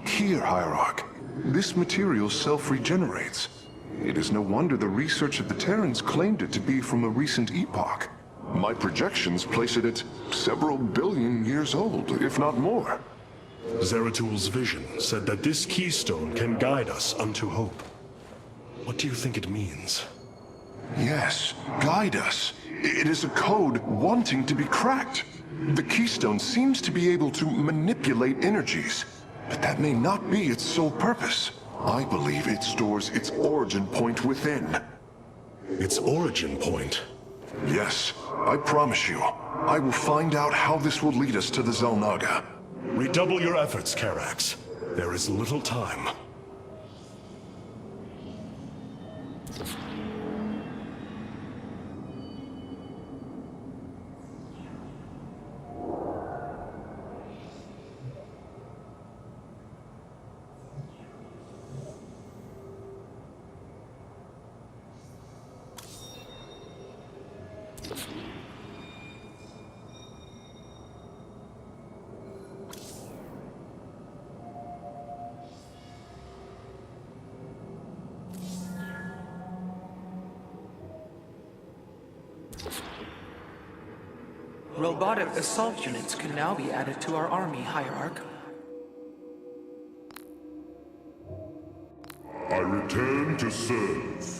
Look here, Hierarch. This material self-regenerates. It is no wonder the research of the Terrans claimed it to be from a recent epoch. My projections place it at several billion years old, if not more. Zeratul vision said that this keystone can guide us unto hope. What do you think it means? Yes, guide us. It is a code wanting to be cracked. The keystone seems to be able to manipulate energies, but that may not be its sole purpose. I believe it stores its origin point within. Its origin point? Yes, I promise you. I will find out how this will lead us to the Xel'Naga. Redouble your efforts, Karax. There is little time. Robotic assault units can now be added to our army, Hierarch. I return to serve.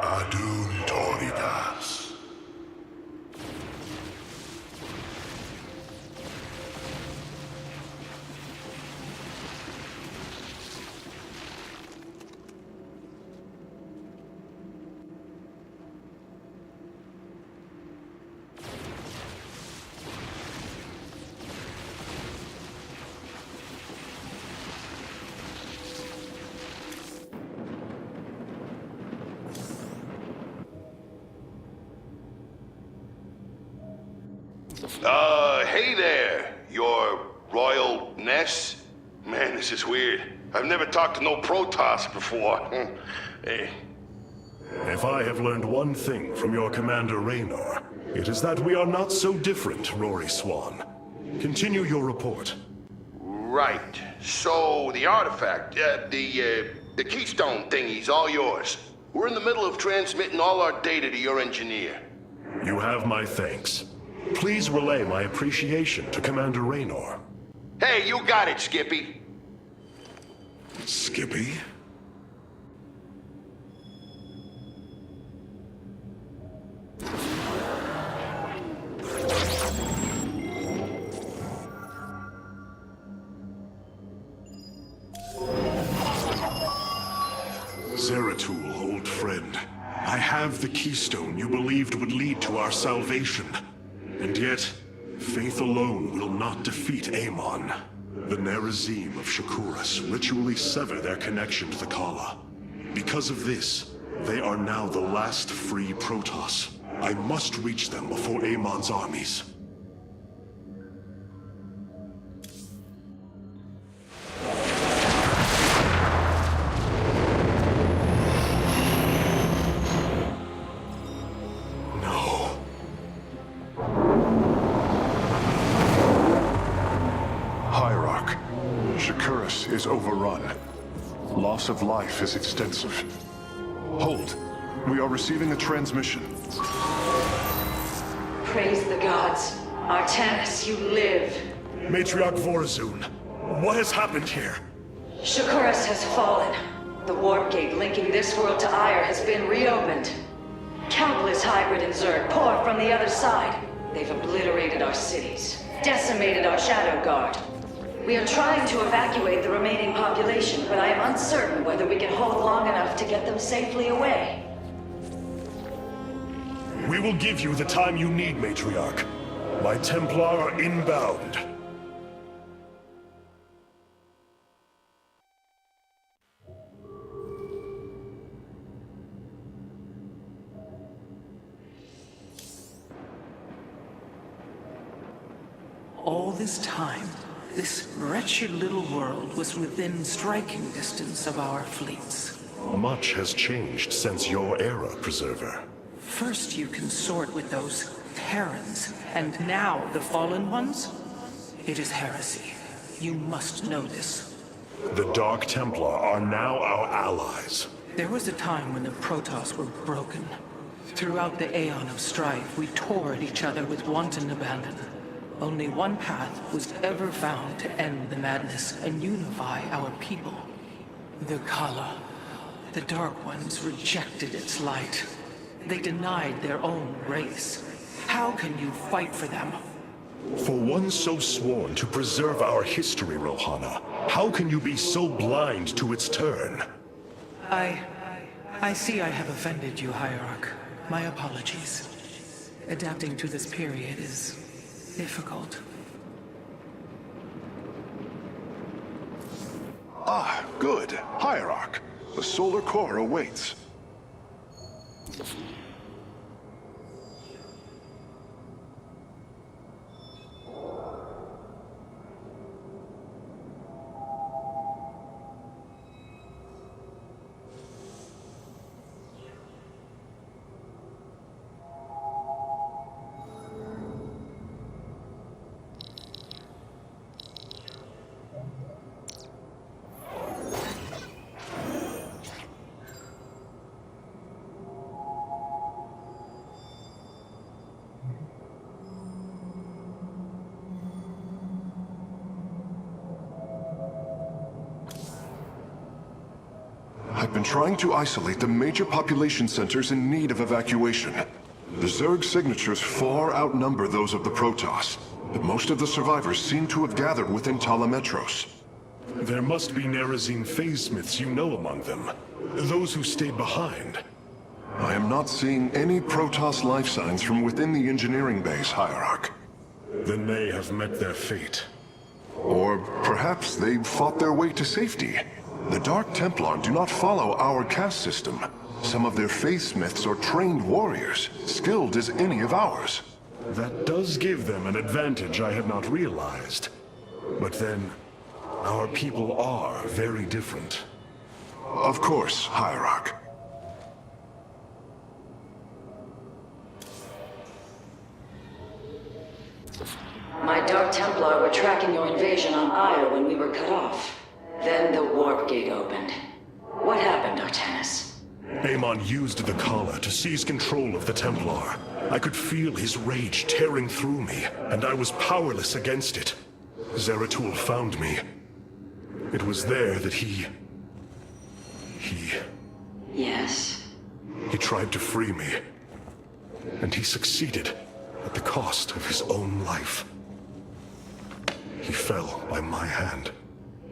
Adun Toridas. Hey there, your Royal Ness? Man, this is weird. I've never talked to no Protoss before. Hey. If I have learned one thing from your Commander Raynor, it is that we are not so different, Rory Swan. Continue your report. Right. So, the artifact, the keystone thingy's all yours. We're in the middle of transmitting all our data to your engineer. You have my thanks. Please relay my appreciation to Commander Raynor. Hey, you got it, Skippy. Skippy? Zeratul, old friend. I have the keystone you believed would lead to our salvation. And yet, faith alone will not defeat Amon. The Nerazim of Shakuras ritually sever their connection to the Kala. Because of this, they are now the last free Protoss. I must reach them before Amon's armies. Is overrun. Loss of life is extensive. Hold. We are receiving a transmission. Praise the gods. Artanis, you live. Matriarch Vorazun, what has happened here? Shakuras has fallen. The warp gate linking this world to Ire has been reopened. Countless hybrid and Zerg pour from the other side. They've obliterated our cities, decimated our Shadow Guard. We are trying to evacuate the remaining population, but I am uncertain whether we can hold long enough to get them safely away. We will give you the time you need, Matriarch. My Templar are inbound. All this time, This wretched little world was within striking distance of our fleets. Much has changed since your era, Preserver. First you consort with those Terrans, and now the Fallen Ones? It is heresy. You must know this. The Dark Templar are now our allies. There was a time when the Protoss were broken. Throughout the aeon of strife, we tore at each other with wanton abandon. Only one path was ever found to end the madness and unify our people. The Kala. The Dark Ones rejected its light. They denied their own race. How can you fight for them? For one so sworn to preserve our history, Rohana, how can you be so blind to its turn? I see I have offended you, Hierarch. My apologies. Adapting to this period is difficult. Ah, good. Hierarch. The solar core awaits. I've been trying to isolate the major population centers in need of evacuation. The Zerg signatures far outnumber those of the Protoss, but most of the survivors seem to have gathered within Talametros. There must be Nerazine phase-smiths you know among them. Those who stayed behind. I am not seeing any Protoss life signs from within the engineering base, Hierarch. Then they have met their fate. Or perhaps they fought their way to safety. The Dark Templar do not follow our caste system. Some of their faithsmiths are trained warriors, skilled as any of ours. That does give them an advantage I had not realized. But then, our people are very different. Of course, Hierarch. My Dark Templar were tracking your invasion on Io when we were cut off. Then the warp gate opened. What happened, Artanis? Amon used the Kala to seize control of the Templar. I could feel his rage tearing through me, and I was powerless against it. Zeratul found me. It was there that he... Yes? He tried to free me. And he succeeded at the cost of his own life. He fell by my hand.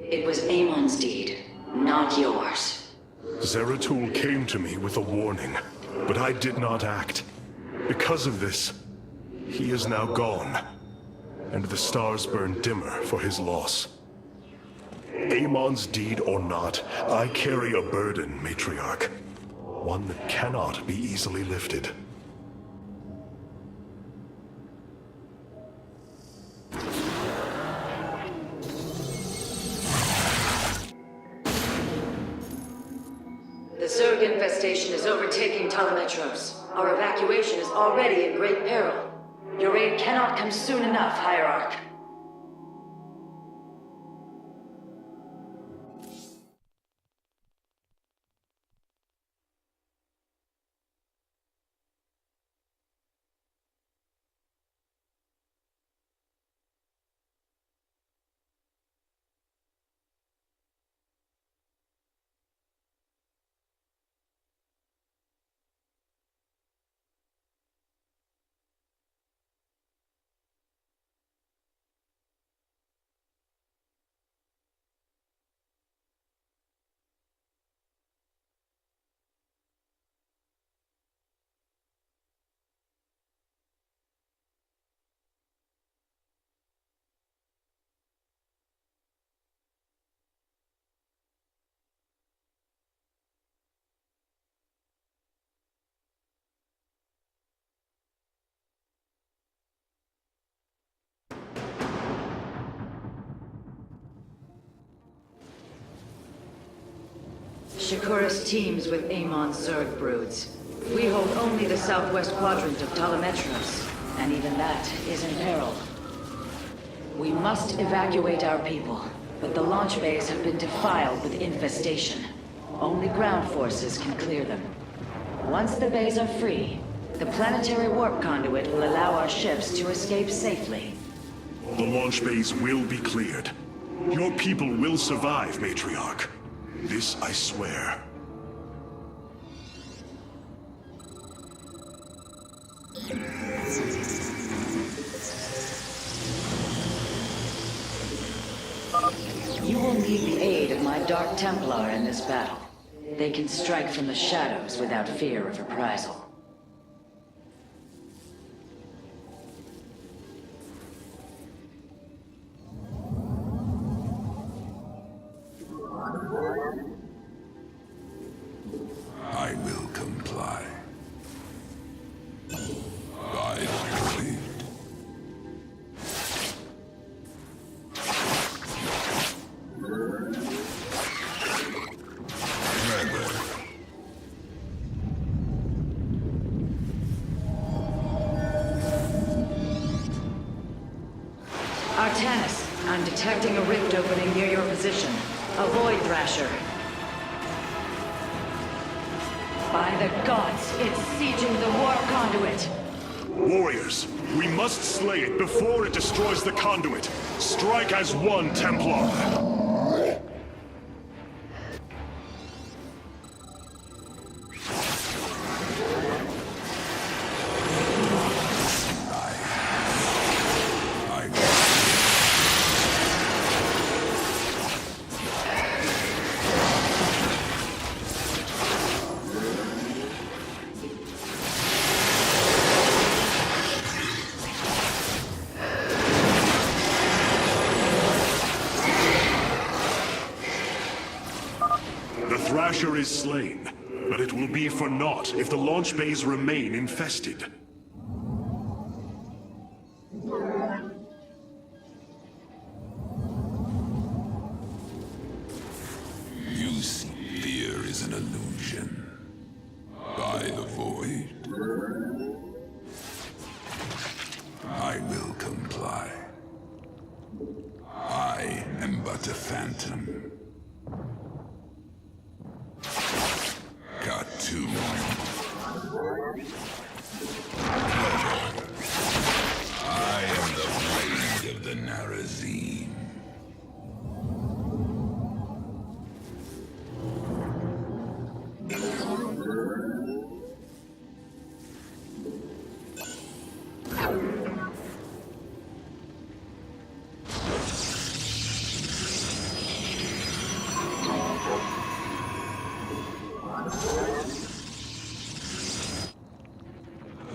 It was Amon's deed, not yours. Zeratul came to me with a warning, but I did not act. Because of this, he is now gone, and the stars burn dimmer for his loss. Amon's deed or not, I carry a burden, Matriarch. One that cannot be easily lifted. The Zerg infestation is overtaking Talametros. Our evacuation is already in great peril. Your aid cannot come soon enough, Hierarch. Shakuras teams with Amon's Zerg broods. We hold only the southwest quadrant of Talametros, and even that is in peril. We must evacuate our people, but the launch bays have been defiled with infestation. Only ground forces can clear them. Once the bays are free, the planetary warp conduit will allow our ships to escape safely. The launch bays will be cleared. Your people will survive, Matriarch. This I swear. You will need the aid of my Dark Templar in this battle. They can strike from the shadows without fear of reprisal. I will comply. By the void. Clever. Artanis, I'm detecting a rift opening near your position. Avoid Thrasher. By the gods, it's sieging the warp conduit. Warriors, we must slay it before it destroys the conduit. Strike as one, Templar. The Thrasher is slain, but it will be for naught if the launch bays remain infested. You see, fear is an illusion. By the void. I will comply. I am but a phantom. Got to. I am the blade of the Narazine.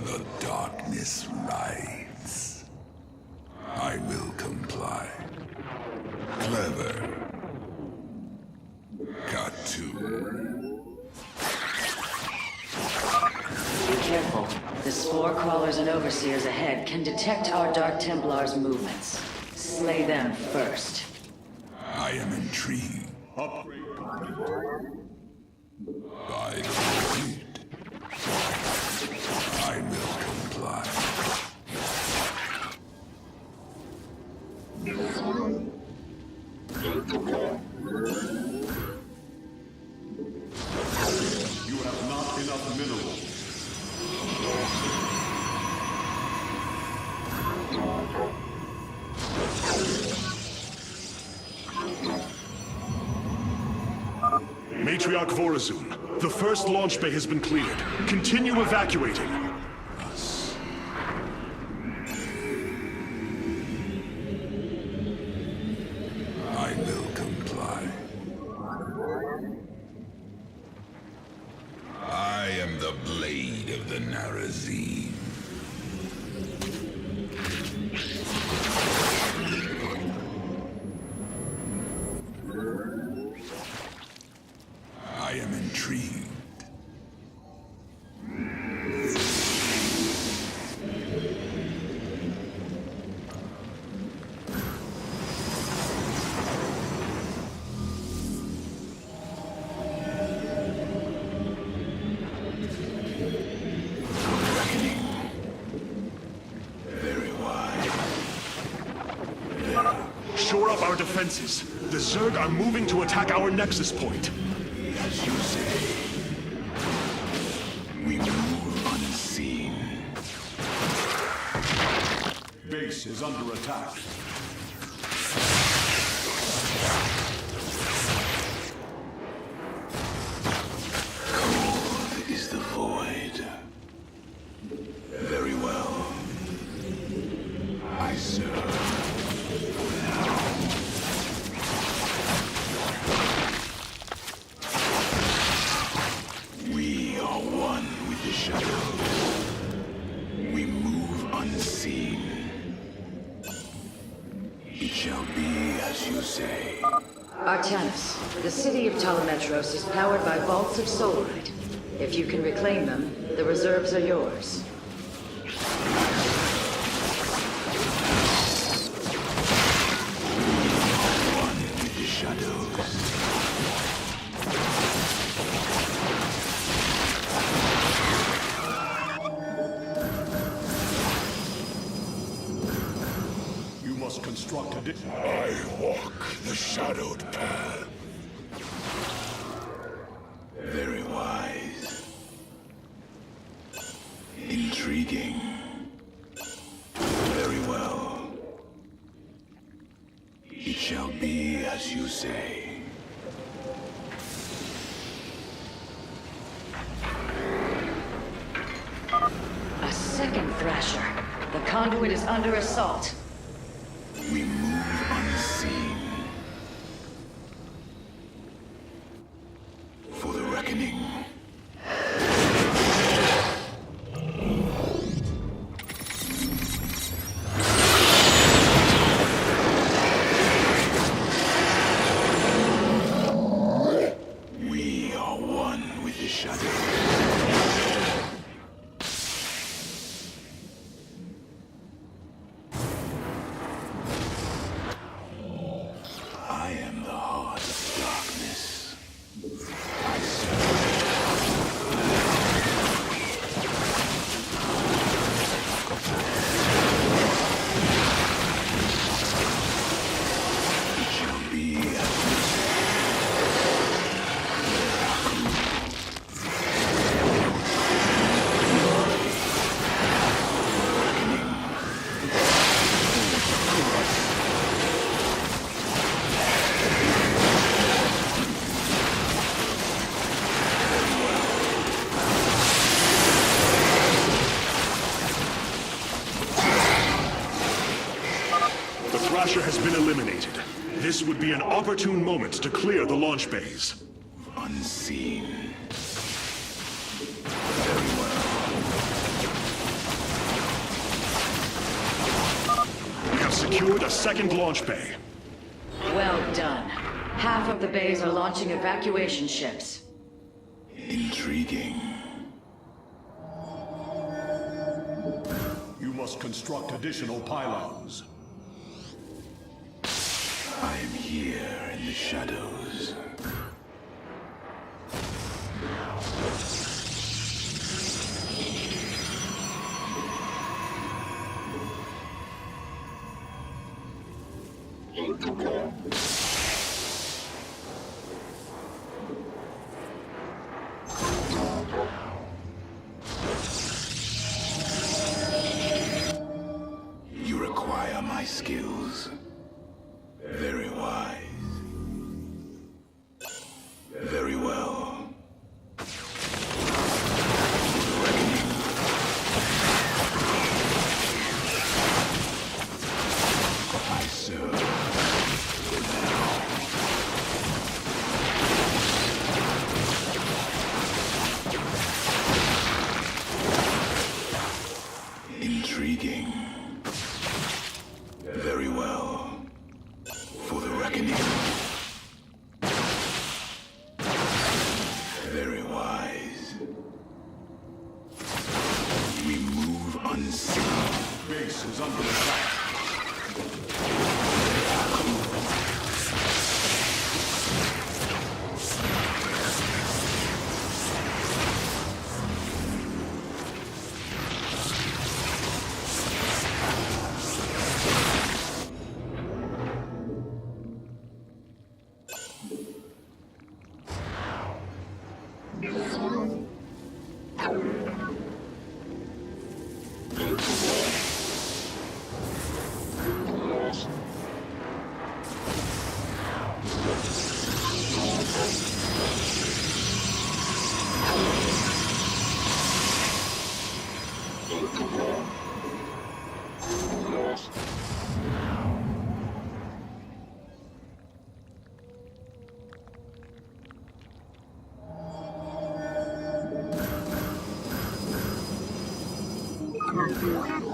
The darkness rides. I will comply. Clever. Got to. Be careful. The spore crawlers and overseers ahead can detect our Dark Templars' movements. Slay them first. I am intrigued. By the void. I will comply. You have not enough minerals. Matriarch Vorazun, the first launch bay has been cleared. Continue evacuating. I will comply. I am the blade of the Narazine. I am intrigued. our defenses. The Zerg are moving to attack our nexus point. As you say, we move unseen. Base is under attack. Cold is the void. Very well. I serve. We are one with the shadows. We move unseen. It shall be as you say. Artanis, the city of Telemetros is powered by vaults of solarite. If you can reclaim them, the reserves are yours. One with the shadows. You must construct additional. I walk the shadowed path. Very wise. Intriguing. Very well. It shall be as you say. A second Thrasher. The conduit is under assault. We move unseen. For the reckoning. We are one with the shadow. I am the heart of darkness. I serve. It shall be as you The Thrasher has been eliminated. This would be an opportune moment to clear the launch bays. unseen. Very well. We have secured a second launch bay. Well done. Half of the bays are launching evacuation ships. Intriguing. You must construct additional pylons. I am here in the shadows. You require my skills. Very wise. Very well. Reckoning. I serve. Intriguing. Very well. For the reckoning. Very wise. We move unseen. Base is under attack.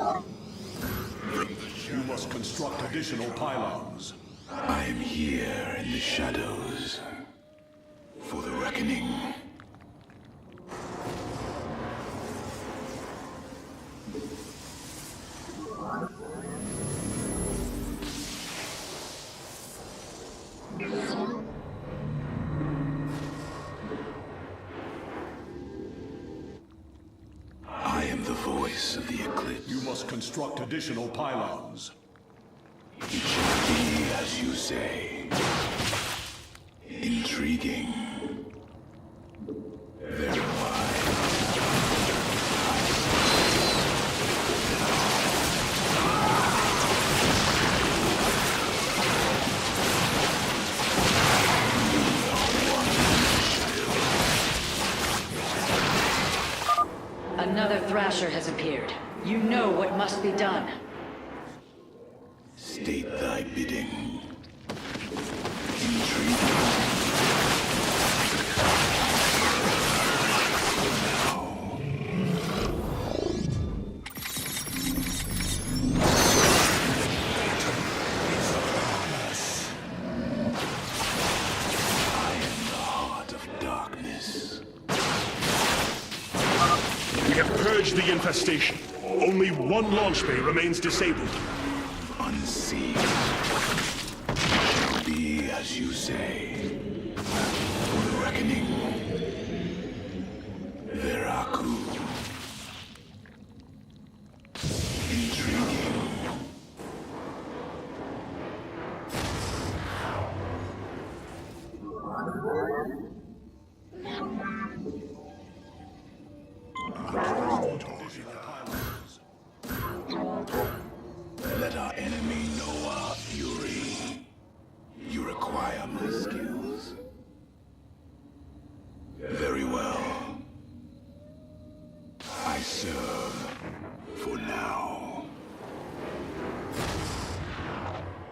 You must construct additional pylons. I am here in the shadows for the reckoning. I am the voice of the eclipse. You must construct additional pylons. It shall be as you say. Intriguing. Very wise. Another Thrasher has appeared. You know what must be done. State thy bidding. Intriguing. I am the heart of darkness. We have purged the infestation. Only one launch bay remains disabled. Unseen. Shall be as you say. For the reckoning. Veraku. Intriguing. Let our enemy know our fury. You require my skills. Very well. I serve for now.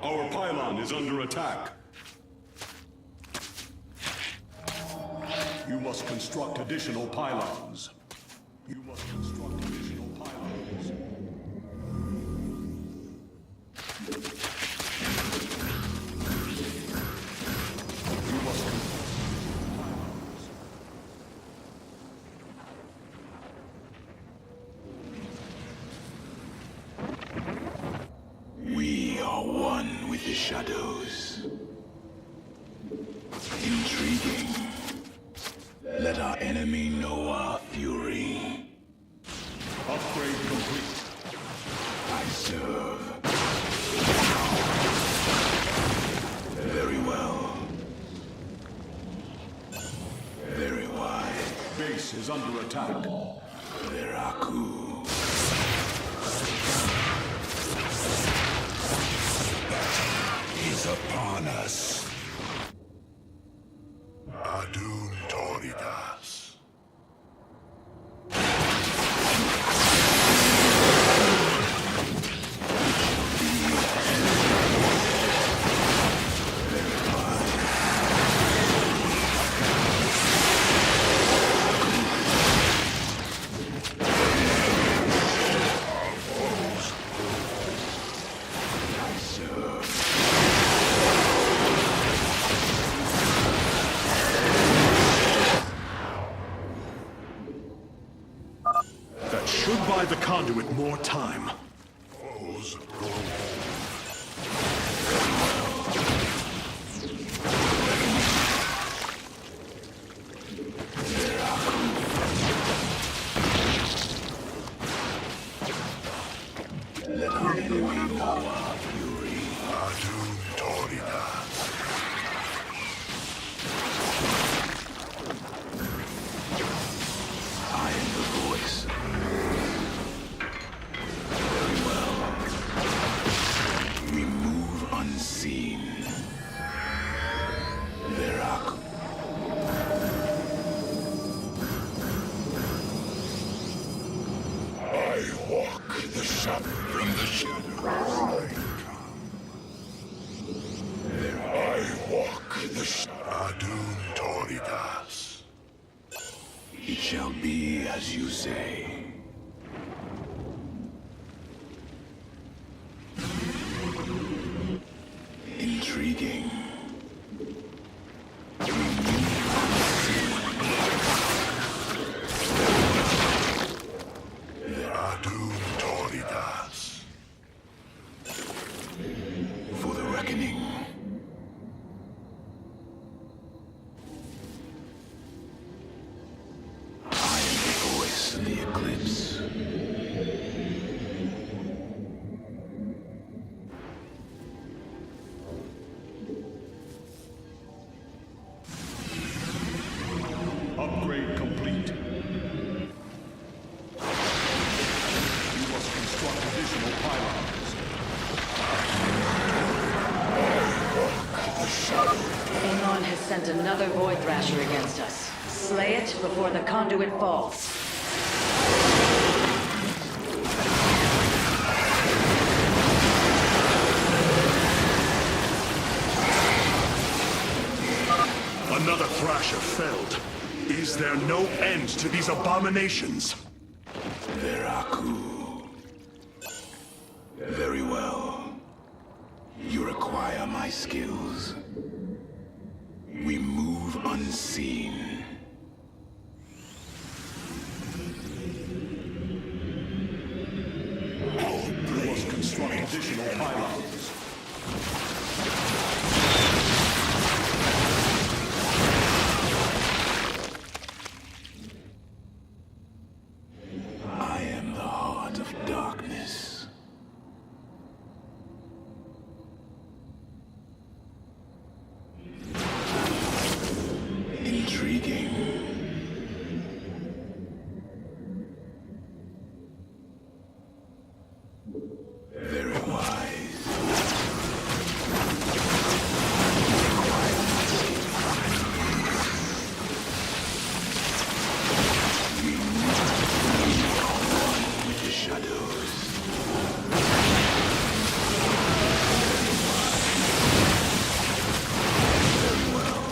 Our pylon is under attack. You must construct additional pylons. You must construct additional pylons. You must We are one with the shadows. Intriguing. Let our enemy know our fury. upgrade complete. I serve. Very well. Very wise. Base is under attack. Veraku. Is upon us. Adun Toridas. That should buy the conduit more time. Foes go. Let our enemy know our fury. Adun Toridas. I am the voice. Very well. We move unseen. Veraku. I walk the shadow from the shadows. I walk the shadow. Adun Toridas. It shall be as you say. Intriguing. For the reckoning. I am the voice of the eclipse. Upgrade complete. You must construct additional pylons. Amon has sent another Void Thrasher against us. Slay it before the conduit falls. Another Thrasher felled. Is there no end to these abominations? Veraku. Very well. You require my skills. We move unseen. You must construct additional pylons. I am the heart of darkness. Intriguing. Very wise. With the shadows. Very well.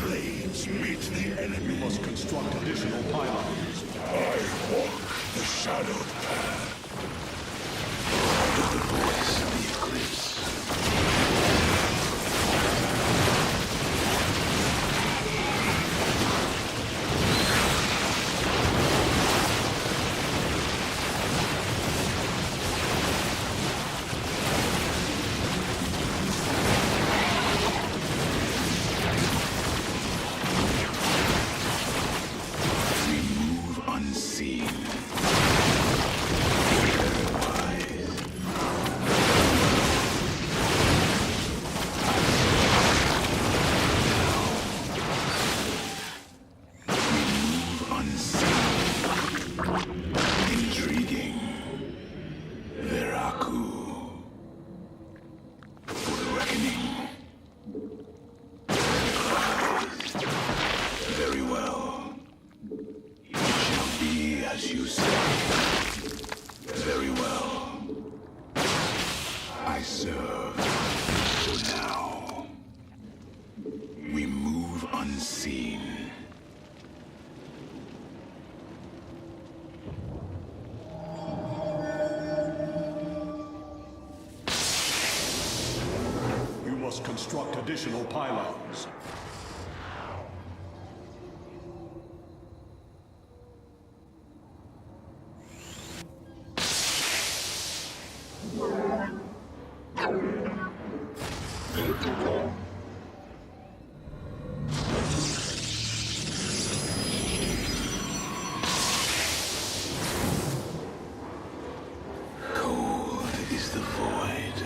Blades meet the enemy. You must construct additional pylons. I walk the shadowed path. The voice of the eclipse. We move unseen. Intriguing. Veraku. For the reckoning. Very well. It shall be as you say. Very well. I serve. So now, we move unseen. You must construct additional pylons. Cold is the void.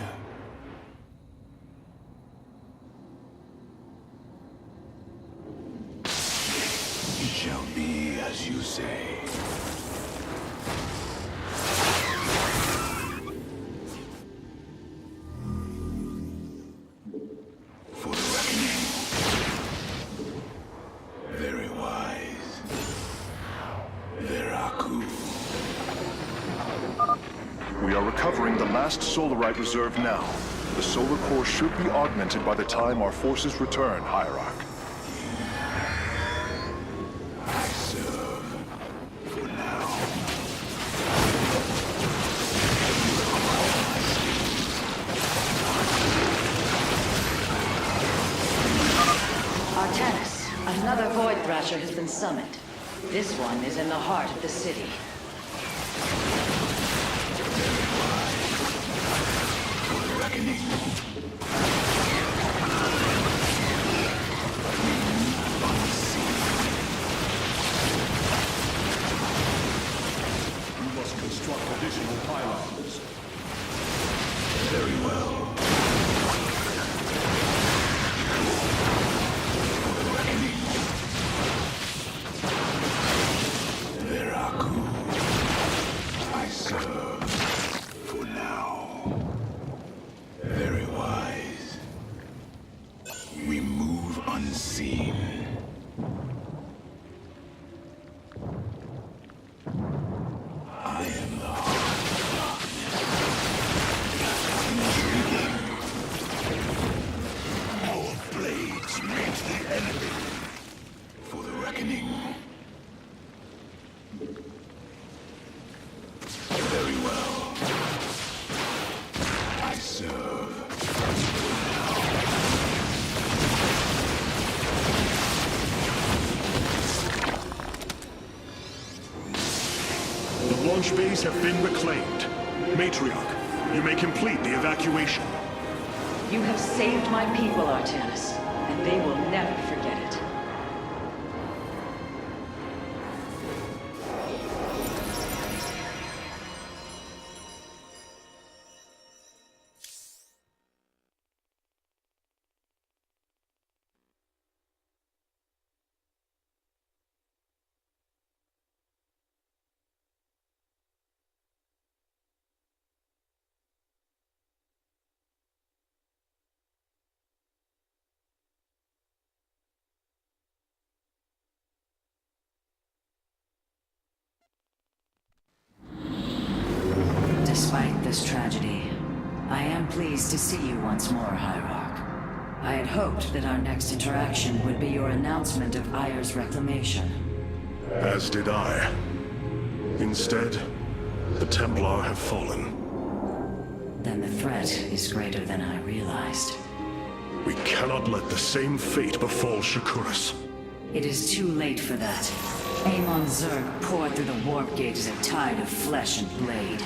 It shall be as you say. For the reckoning. Very wise. Veraku. We are recovering the last solarite reserve now. The solar core should be augmented by the time our forces return, Hierarch. I serve for now. Artanis, another Void Thrasher has been summoned. This one is in the heart of the city. Reckoning. You must construct additional pylons. Very well. Reckoning. Veraku. I serve for now. Very wise. We move unseen. I am the heart of darkness. Our blades meet the enemy for the reckoning. Very well. I serve. The launch bays have been reclaimed. Matriarch, you may complete the evacuation. You have saved my people, Artanis, and they will never forget it. Despite this tragedy, I am pleased to see you once more, Hierarch. I had hoped that our next interaction would be your announcement of Ayer's reclamation. As did I. Instead, the Templar have fallen. Then the threat is greater than I realized. We cannot let the same fate befall Shakuras. It is too late for that. Amon Zerg poured through the warp gate as a tide of flesh and blade.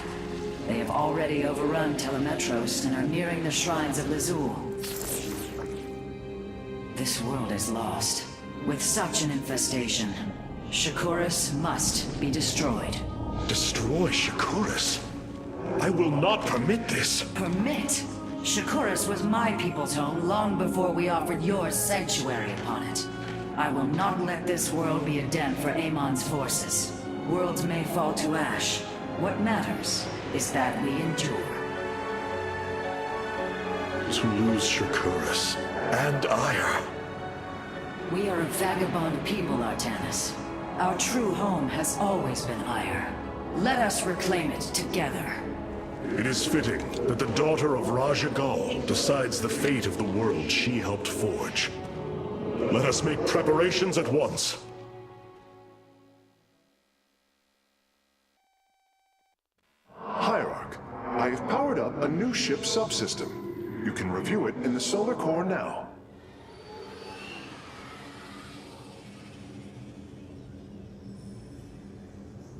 They have already overrun Telemetros and are nearing the shrines of Lazul. This world is lost. With such an infestation, Shakuras must be destroyed. Destroy Shakuras? I will not permit this. Permit? Shakuras was my people's home long before we offered yours sanctuary upon it. I will not let this world be a den for Amon's forces. Worlds may fall to ash. What matters is that we endure. To lose Shakuras and Ayer. We are a vagabond people, Artanis. Our true home has always been Ayer. Let us reclaim it together. It is fitting that the daughter of Raja Gal decides the fate of the world she helped forge. Let us make preparations at once. Hierarch, I have powered up a new ship subsystem. You can review it in the solar core now.